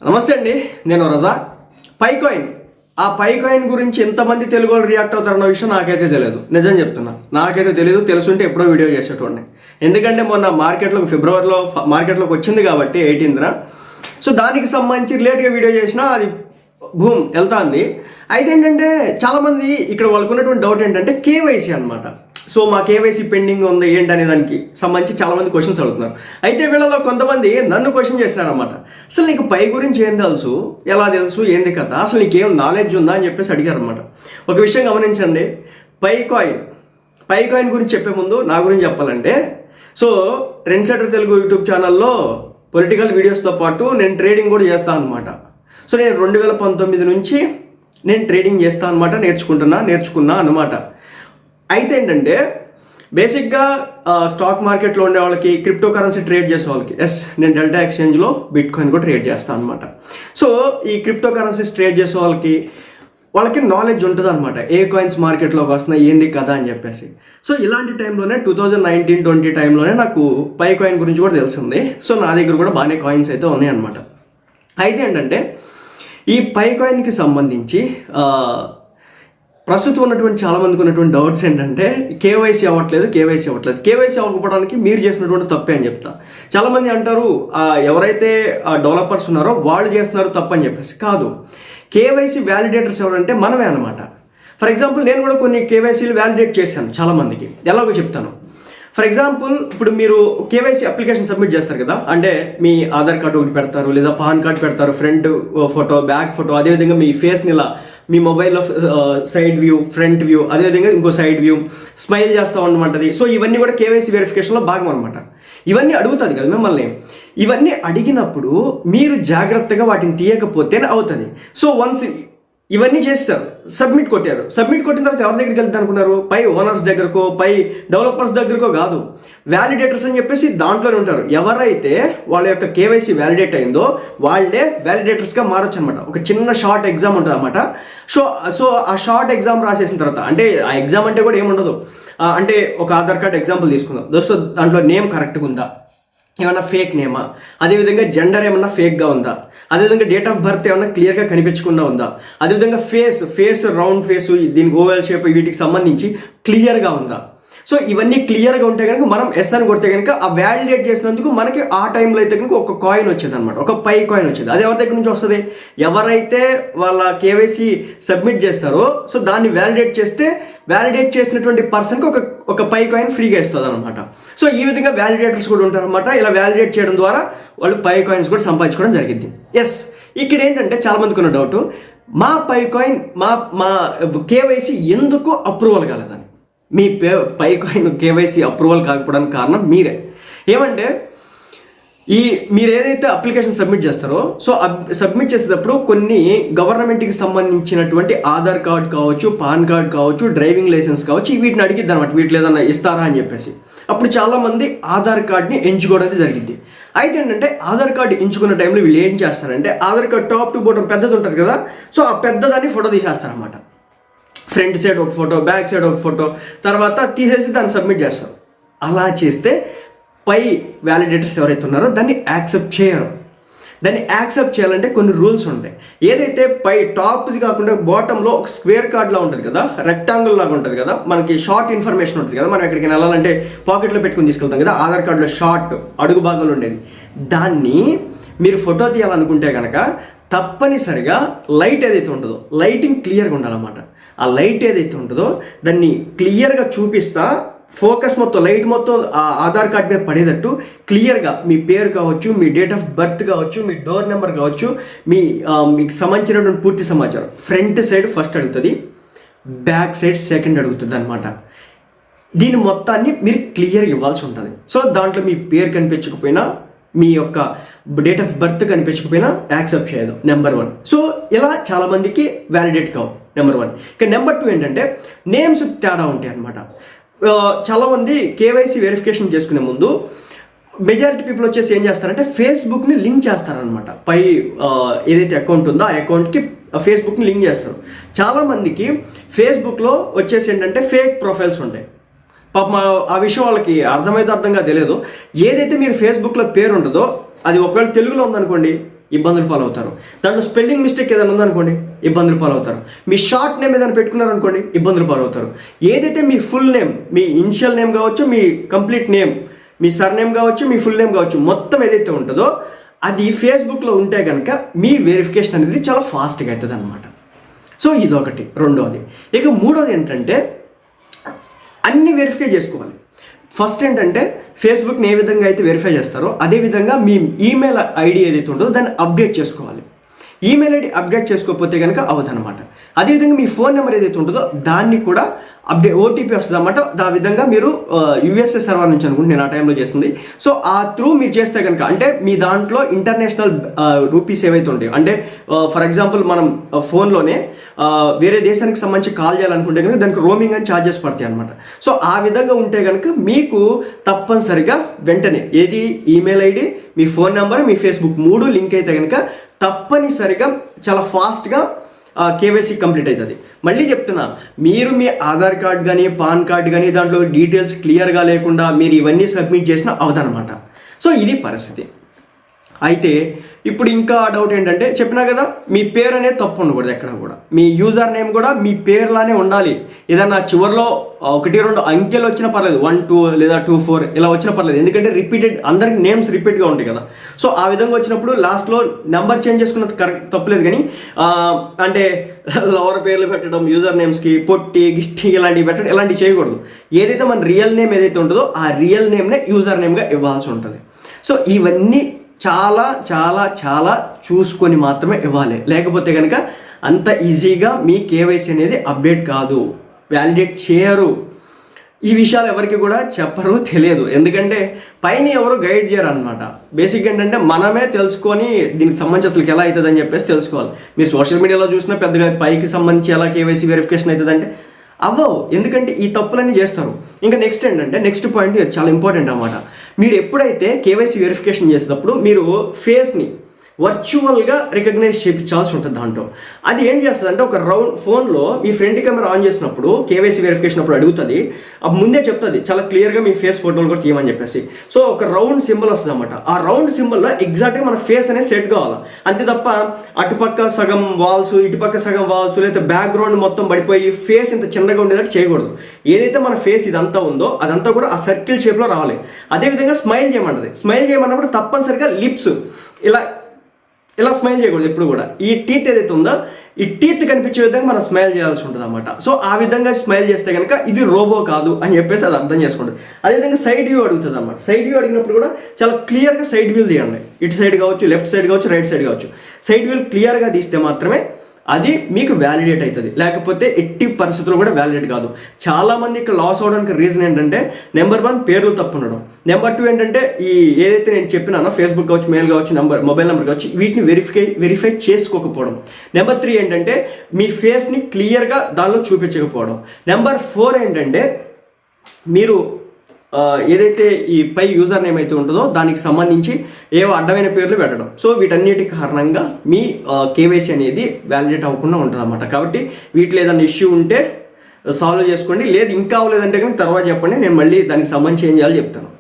నమస్తే అండి, నేను రజా. పైకాయిన్ ఆ పైకాయిన్ గురించి ఎంతమంది తెలుగు వాళ్ళు రియాక్ట్ అవుతారన్న విషయం నాకైతే తెలియదు. నిజం చెప్తున్నా, నాకైతే తెలియదు. తెలుసుంటే ఎప్పుడో వీడియో చేసేటోడిని. ఎందుకంటే మొన్న మార్కెట్లోకి ఫిబ్రవరిలో మార్కెట్లోకి వచ్చింది కాబట్టి 18న. సో దానికి సంబంధించి రిలేట్గా వీడియో చేసినా అది భూమ్ వెళ్తాంది. అయితే ఏంటంటే చాలామంది ఇక్కడ వాళ్ళకు ఉన్నటువంటి డౌట్ ఏంటంటే కేవైసీ అనమాట. సో మా కేవైసీ పెండింగ్ ఉంది ఏంటనే దానికి సంబంధించి చాలామంది క్వశ్చన్స్ అడుగుతున్నారు. అయితే వీళ్ళలో కొంతమంది నన్ను క్వశ్చన్ చేసినారనమాట. అసలు నీకు పై గురించి ఏం తెలుసు, ఎలా తెలుసు, ఏంది కథ, అసలు నీకేం నాలెడ్జ్ ఉందా అని చెప్పేసి అడిగారు అనమాట. ఒక విషయం గమనించండి, పై కాయిన్ గురించి చెప్పే ముందు నా గురించి చెప్పాలంటే, so trend setter Telugu YouTube ఛానల్లో పొలిటికల్ వీడియోస్తో పాటు నేను ట్రేడింగ్ కూడా చేస్తాను అనమాట. సో నేను 2019 నుంచి నేను ట్రేడింగ్ చేస్తాను అనమాట, నేర్చుకున్నా అనమాట. అయితే ఏంటంటే బేసిక్గా స్టాక్ మార్కెట్లో ఉండే వాళ్ళకి, క్రిప్టో కరెన్సీ ట్రేడ్ చేసే వాళ్ళకి, నేను డెల్టా ఎక్స్చేంజ్లో బిట్ కాయిన్ కూడా ట్రేడ్ చేస్తాను అనమాట. సో ఈ క్రిప్టో కరెన్సీస్ ట్రేడ్ చేసే వాళ్ళకి నాలెడ్జ్ ఉంటుంది అనమాట, ఏ కాయిన్స్ మార్కెట్లోకి వస్తున్నాయి ఏంది కదా అని చెప్పేసి. సో ఇలాంటి టైంలోనే 2019-20 టైంలోనే నాకు పై కాయిన్ గురించి కూడా తెలిసింది. సో నా దగ్గర కూడా బాగానే కాయిన్స్ అయితే ఉన్నాయన్నమాట. అయితే ఏంటంటే ఈ పై కాయిన్కి సంబంధించి ప్రస్తుతం ఉన్నటువంటి చాలామందికి ఉన్నటువంటి డౌట్స్ ఏంటంటే కేవైసీ అవ్వట్లేదు. కేవైసీ అవ్వకపోవడానికి మీరు చేసినటువంటి తప్పే అని చెప్తా. చాలామంది అంటారు ఎవరైతే డెవలపర్స్ ఉన్నారో వాళ్ళు చేస్తున్నారు తప్పని చెప్పేసి. కాదు, కేవైసీ వ్యాలిడేటర్స్ ఎవరంటే మనమే అనమాట. ఫర్ ఎగ్జాంపుల్ నేను కూడా కొన్ని కేవైసీలు వ్యాలిడేట్ చేశాను చాలామందికి. ఎలాగో చెప్తాను. ఫర్ ఎగ్జాంపుల్ ఇప్పుడు మీరు కేవైసీ అప్లికేషన్ సబ్మిట్ చేస్తారు కదా, అంటే మీ ఆధార్ కార్డు ఒకటి పెడతారు, లేదా పాన్ కార్డ్ పెడతారు, ఫ్రంట్ ఫోటో, బ్యాక్ ఫోటో, అదేవిధంగా మీ ఫేస్ని ఇలా మీ మొబైల్లో సైడ్ వ్యూ, ఫ్రంట్ వ్యూ, అదేవిధంగా ఇంకో సైడ్ వ్యూ, స్మైల్ చేస్తూ ఉండమంటది. సో ఇవన్నీ కూడా కేవైసీ వెరిఫికేషన్లో భాగం అనమాట. ఇవన్నీ అడుగుతుంది కదా మిమ్మల్ని. ఇవన్నీ అడిగినప్పుడు మీరు జాగ్రత్తగా వాటిని తీయకపోతేనే అవుతుంది. సో వన్స్ ఇవన్నీ చేస్తారు, సబ్మిట్ కొట్టిన తర్వాత ఎవరి దగ్గరికి వెళ్తారు అనుకున్నారు? పై ఓనర్స్ దగ్గరకో, పై డెవలపర్స్ దగ్గరకో కాదు, వ్యాలిడేటర్స్ అని చెప్పేసి దాంట్లోనే ఉంటారు. ఎవరైతే వాళ్ళ యొక్క కేవైసీ వ్యాలిడేట్ అయిందో వాళ్ళే వ్యాలిడేటర్స్గా మారొచ్చు అనమాట. ఒక చిన్న షార్ట్ ఎగ్జామ్ ఉంటుంది అనమాట. సో ఆ షార్ట్ ఎగ్జామ్ రాసేసిన తర్వాత, అంటే ఆ ఎగ్జామ్ అంటే కూడా ఏముండదు. అంటే ఒక ఆధార్ కార్డ్ ఎగ్జాంపుల్ తీసుకుందాం. దోస్తో దాంట్లో నేమ్ కరెక్ట్గా ఉందా, ఏమన్నా ఫేక్ నేమా, అదేవిధంగా జెండర్ ఏమన్నా ఫేక్గా ఉందా, అదేవిధంగా డేట్ ఆఫ్ బర్త్ ఏమన్నా క్లియర్గా కనిపించకుండా ఉందా, అదేవిధంగా ఫేస్ రౌండ్ ఫేస్, దీనికి ఓవెల్ షేప్, వీటికి సంబంధించి క్లియర్గా ఉందా. సో ఇవన్నీ క్లియర్గా ఉంటే కనుక మనం ఎస్ అని కొడితే కనుక ఆ వ్యాలిడేట్ చేసినందుకు మనకి ఆ టైంలో అయితే కనుక ఒక కాయిన్ వచ్చేది అనమాట, ఒక పై కాయిన్ వచ్చేది. అది ఎవరి దగ్గర నుంచి వస్తుంది? ఎవరైతే వాళ్ళ కేవైసీ సబ్మిట్ చేస్తారో సో దాన్ని వ్యాలిడేట్ చేసినటువంటి పర్సన్కి ఒక పై కాయిన్ ఫ్రీగా ఇస్తుంది అనమాట. సో ఈ విధంగా వ్యాలిడేటర్స్ కూడా ఉంటారనమాట. ఇలా వ్యాలిడేట్ చేయడం ద్వారా వాళ్ళు పై కాయిన్స్ కూడా సంపాదించుకోవడం జరిగింది. ఇక్కడ ఏంటంటే చాలామందికి ఉన్న డౌట్, మా పై కాయిన్ మా కేవైసీ ఎందుకు అప్రూవల్ కాలేదని. మీ పై కాయిన్ కేవైసీ అప్రూవల్ కాకపోవడానికి కారణం మీరే. ఏమంటే మీరు ఏదైతే అప్లికేషన్ సబ్మిట్ చేస్తారో సో సబ్మిట్ చేసేటప్పుడు కొన్ని గవర్నమెంట్కి సంబంధించినటువంటి ఆధార్ కార్డ్ కావచ్చు, పాన్ కార్డ్ కావచ్చు, డ్రైవింగ్ లైసెన్స్ కావచ్చు, వీటిని అడిగిద్ది అనమాట. వీటిలో ఏదన్నా ఇస్తారా అని చెప్పేసి. అప్పుడు చాలామంది ఆధార్ కార్డ్ని ఎంచుకోవడం జరిగింది. అయితే ఏంటంటే ఆధార్ కార్డు ఎంచుకున్న టైంలో వీళ్ళు ఏం చేస్తారంటే Aadhaar card top to bottom పెద్దది ఉంటుంది కదా, సో ఆ పెద్దదాన్ని ఫోటో తీసేస్తారనమాట. ఫ్రంట్ సైడ్ ఒక ఫోటో, బ్యాక్ సైడ్ ఒక ఫోటో, తర్వాత తీసేసి దాన్ని సబ్మిట్ చేస్తారు. అలా చేస్తే పై వ్యాలిడేటర్స్ ఎవరైతే ఉన్నారో దాన్ని యాక్సెప్ట్ చేయరు. దాన్ని యాక్సెప్ట్ చేయాలంటే కొన్ని రూల్స్ ఉంటాయి. ఏదైతే పై టాప్ది కాకుండా బాటంలో ఒక స్క్వేర్ కార్డ్లా ఉంటుంది కదా, రెక్టాంగిల్ లాగా ఉంటుంది కదా, మనకి షార్ట్ ఇన్ఫర్మేషన్ ఉంటుంది కదా, మనం ఎక్కడికి వెళ్ళాలంటే పాకెట్లో పెట్టుకుని తీసుకెళ్తాం కదా, ఆధార్ కార్డులో షార్ట్ అడుగు భాగంలో ఉండేది. దాన్ని మీరు ఫోటో తీయాలనుకుంటే కనుక తప్పనిసరిగా లైట్ ఏదైతే ఉంటుందో, లైటింగ్ క్లియర్గా ఉండాలన్నమాట. ఆ లైట్ ఏదైతే ఉంటుందో దాన్ని క్లియర్గా చూపిస్తా, ఫోకస్ మొత్తం లైట్ మొత్తం ఆ ఆధార్ కార్డ్ మీద పడేటట్టు క్లియర్గా మీ పేరు కావచ్చు, మీ డేట్ ఆఫ్ బర్త్ కావచ్చు, మీ డోర్ నెంబర్ కావచ్చు, మీకు సంబంధించినటువంటి పూర్తి సమాచారం ఫ్రంట్ సైడ్ ఫస్ట్ అడుగుతుంది, బ్యాక్ సైడ్ సెకండ్ అడుగుతుంది అనమాట. దీని మొత్తాన్ని మీరు క్లియర్గా ఇవ్వాల్సి ఉంటుంది. సో దాంట్లో మీ పేరు కనిపించకపోయినా, మీ యొక్క డేట్ ఆఫ్ బర్త్ కనిపించకపోయినా యాక్సెప్ట్ చేయదు, నెంబర్ 1. సో ఇలా చాలామందికి వ్యాలిడేట్ కావు, నెంబర్ 1. ఇక నెంబర్ 2 ఏంటంటే నేమ్స్ తేడా ఉంటాయి అనమాట. చాలామంది కేవైసీ వెరిఫికేషన్ చేసుకునే ముందు మెజారిటీ పీపుల్ వచ్చేసి ఏం చేస్తారంటే ఫేస్బుక్ని లింక్ చేస్తారనమాట. పై ఏదైతే అకౌంట్ ఉందో ఆ అకౌంట్కి ఫేస్బుక్ని లింక్ చేస్తారు. చాలామందికి ఫేస్బుక్లో వచ్చేసి ఏంటంటే ఫేక్ ప్రొఫైల్స్ ఉంటాయి. పాపం ఆ విషయం వాళ్ళకి అర్థమైతే అర్థంగా తెలియదు. ఏదైతే మీరు ఫేస్బుక్లో పేరు ఉంటుందో అది ఒకవేళ తెలుగులో ఉందనుకోండి, ఇబ్బందులు పాలవుతారు. దాంట్లో స్పెల్లింగ్ మిస్టేక్ ఏదైనా ఉందనుకోండి ఇబ్బందులు పాలవుతారు. మీ షార్ట్ నేమ్ ఏదైనా పెట్టుకున్నారనుకోండి ఇబ్బందులు పాలవుతారు. ఏదైతే మీ ఫుల్ నేమ్, మీ ఇనిషియల్ నేమ్ కావచ్చు, మీ కంప్లీట్ నేమ్, మీ సర్ నేమ్ కావచ్చు, మీ ఫుల్ నేమ్ కావచ్చు, మొత్తం ఏదైతే ఉంటుందో అది ఫేస్బుక్లో ఉంటే కనుక మీ వెరిఫికేషన్ అనేది చాలా ఫాస్ట్గా అవుతుంది అనమాట. సో ఇదొకటి. రెండోది, ఇక మూడోది ఏంటంటే అన్ని వెరిఫై చేసుకోవాలి. ఫస్ట్ ఏంటంటే ఫేస్బుక్ని ఏ విధంగా అయితే వెరిఫై చేస్తారో అదేవిధంగా మీ ఈమెయిల్ ఐడి ఏదైతే ఉంటుందో దాన్ని అప్డేట్ చేసుకోవాలి. ఈమెయిల్ ఐడి అప్డేట్ చేసుకోకపోతే కనుక అవ్వదన్నమాట. అదేవిధంగా మీ ఫోన్ నెంబర్ ఏదైతే ఉంటుందో దాన్ని కూడా ఓటీపీ వస్తుంది అన్నమాట. ఆ విధంగా మీరు యూఎస్ఏ సర్వర్ నుంచి అనుకుంటే నేను ఆ టైంలో చేసింది. సో ఆ త్రూ మీరు చేస్తే కనుక అంటే మీ దాంట్లో ఇంటర్నేషనల్ రూపీస్ ఏవైతే ఉంటాయో, అంటే ఫర్ ఎగ్జాంపుల్ మనం ఫోన్లోనే వేరే దేశానికి సంబంధించి కాల్ చేయాలనుకుంటే కనుక దానికి రోమింగ్ అని ఛార్జెస్ పడతాయి అనమాట. సో ఆ విధంగా ఉంటే కనుక మీకు తప్పనిసరిగా వెంటనే ఏది ఈమెయిల్ ఐడి, మీ ఫోన్ నెంబర్, మీ ఫేస్బుక్ 3 లింక్ అయితే కనుక తప్పనిసరిగా చాలా ఫాస్ట్గా కేవైసీ కంప్లీట్ అవుతుంది. మళ్ళీ చెప్తున్నా, మీరు మీ ఆధార్ కార్డ్ కానీ పాన్ కార్డ్ కానీ దాంట్లో డీటెయిల్స్ క్లియర్గా లేకుండా మీరు ఇవన్నీ సబ్మిట్ చేసినా అవదనమాట. సో ఇది పరిస్థితి. అయితే ఇప్పుడు ఇంకా డౌట్ ఏంటంటే చెప్పినా కదా, మీ పేరు అనేది తప్పు ఉండకూడదు ఎక్కడ కూడా. మీ యూజర్ నేమ్ కూడా మీ పేరులానే ఉండాలి. ఏదన్నా చివరిలో 1-2 అంకెలు వచ్చినా పర్లేదు, 1 2 లేదా 2 4 ఇలా వచ్చినా పర్లేదు. ఎందుకంటే రిపీటెడ్ అందరికి నేమ్స్ రిపీట్గా ఉంటాయి కదా. సో ఆ విధంగా వచ్చినప్పుడు లాస్ట్లో నెంబర్ చేంజ్ చేసుకున్నది కరెక్ట్ తప్పలేదు. కానీ అంటే లవర్ పేర్లు పెట్టడం, యూజర్ నేమ్స్కి పొట్టి గిట్టి ఇలాంటివి పెట్టడం, ఇలాంటివి చేయకూడదు. ఏదైతే మన రియల్ నేమ్ ఏదైతే ఉంటుందో ఆ రియల్ నేమ్నే యూజర్ నేమ్గా ఇవ్వాల్సి ఉంటుంది. సో ఇవన్నీ చాలా చాలా చాలా చూసుకొని మాత్రమే ఇవ్వాలి. లేకపోతే కనుక అంత ఈజీగా మీ కేవైసీ అనేది అప్డేట్ కాదు, వ్యాలిడేట్ చేయరు. ఈ విషయాలు ఎవరికి కూడా చెప్పరు, తెలియదు. ఎందుకంటే పైన ఎవరు గైడ్ చేయరు అనమాట. బేసిక్ ఏంటంటే మనమే తెలుసుకొని దీనికి సంబంధించి అసలు ఎలా అవుతుంది అని చెప్పేసి తెలుసుకోవాలి. మీరు సోషల్ మీడియాలో చూసినా పెద్దగా పైకి సంబంధించి ఎలా కేవైసీ వెరిఫికేషన్ అవుతుందంటే అవ్వవు. ఎందుకంటే ఈ తప్పులన్నీ చేస్తారు. ఇంకా నెక్స్ట్ ఏంటంటే నెక్స్ట్ పాయింట్ చాలా ఇంపార్టెంట్ అన్నమాట. మీరు ఎప్పుడైతే కేవైసీ వెరిఫికేషన్ చేసేటప్పుడు మీరు ఫేస్ని వర్చువల్గా రికగ్నైజ్ చేయించాల్సి ఉంటుంది. దాంట్లో అది ఏం చేస్తుంది అంటే ఒక ఫోన్లో మీ ఫ్రంట్ కెమెరా ఆన్ చేసినప్పుడు కేవైసీ వెరిఫికేషన్ అప్పుడు అడుగుతుంది, ముందే చెప్తుంది చాలా క్లియర్గా మీ ఫేస్ ఫోటోలు కూడా తీయమని చెప్పేసి. సో ఒక రౌండ్ సింబల్ వస్తుంది అన్నమాట. ఆ రౌండ్ సింబల్లో ఎగ్జాక్ట్గా మన ఫేస్ అనేది సెట్ కావాలి. అంతే తప్ప అటుపక్క సగం వాల్స్, ఇటుపక్క సగం వాల్స్, లేదా బ్యాక్గ్రౌండ్ మొత్తం పడిపోయి ఫేస్ ఇంత చిన్నగా ఉండేటట్టు చేయకూడదు. ఏదైతే మన ఫేస్ ఇదంతా ఉందో అదంతా కూడా ఆ సర్కిల్ షేప్లో రావాలి. అదేవిధంగా స్మైల్ చేయమంటది. స్మైల్ చేయమన్నప్పుడు తప్పనిసరిగా లిప్స్ ఇలా స్మైల్ చేయకూడదు ఎప్పుడు కూడా. ఈ టీత్ ఏదైతే ఉందో ఈ టీత్ కనిపించే విధంగా మనం స్మైల్ చేయాల్సి ఉంటుంది అన్నమాట. సో ఆ విధంగా స్మైల్ చేస్తే కనుక ఇది రోబో కాదు అని చెప్పేసి అది అర్థం చేసుకుంటుంది. అదేవిధంగా సైడ్ వ్యూ అడుగుతుంది అన్నమాట. సైడ్ వ్యూ అడిగినప్పుడు కూడా చాలా క్లియర్గా సైడ్ వ్యూ తీయండి. ఇటు సైడ్ కావచ్చు, లెఫ్ట్ సైడ్ కావచ్చు, రైట్ సైడ్ కావచ్చు. సైడ్ వ్యూ క్లియర్గా తీస్తే మాత్రమే అది మీకు వ్యాలిడేట్ అవుతుంది. లేకపోతే ఎట్టి పరిస్థితుల్లో కూడా వ్యాలిడేట్ కాదు. చాలామంది ఇక్కడ లాస్ అవడానికి రీజన్ ఏంటంటే నెంబర్ 1 పేర్లు తప్పు ఉండడం, నెంబర్ 2 ఏంటంటే ఈ ఏదైతే నేను చెప్పినానో ఫేస్బుక్ కావచ్చు, మెయిల్ కావచ్చు, మొబైల్ నెంబర్ కావచ్చు, వీటిని వెరిఫై చేసుకోకపోవడం. నెంబర్ 3 ఏంటంటే మీ ఫేస్ని క్లియర్గా దానిలో చూపించకపోవడం. నెంబర్ 4 ఏంటంటే మీరు ఏదైతే ఈ పై యూజర్ నేమ్ అయితే ఉంటుందో దానికి సంబంధించి ఏవో అడ్డమైన పేర్లు పెట్టడం. సో వీటన్నిటి కారణంగా మీ కేవైసీ అనేది వ్యాలిడేట్ అవ్వకుండా ఉంటుంది అన్నమాట. కాబట్టి వీటిలో ఏదైనా ఇష్యూ ఉంటే సాల్వ్ చేసుకోండి. లేదు ఇంకా అవ్వలేదంటే కనుక తర్వాత చెప్పండి, నేను మళ్ళీ దానికి సంబంధించి ఏం చేయాలో చెప్తాను.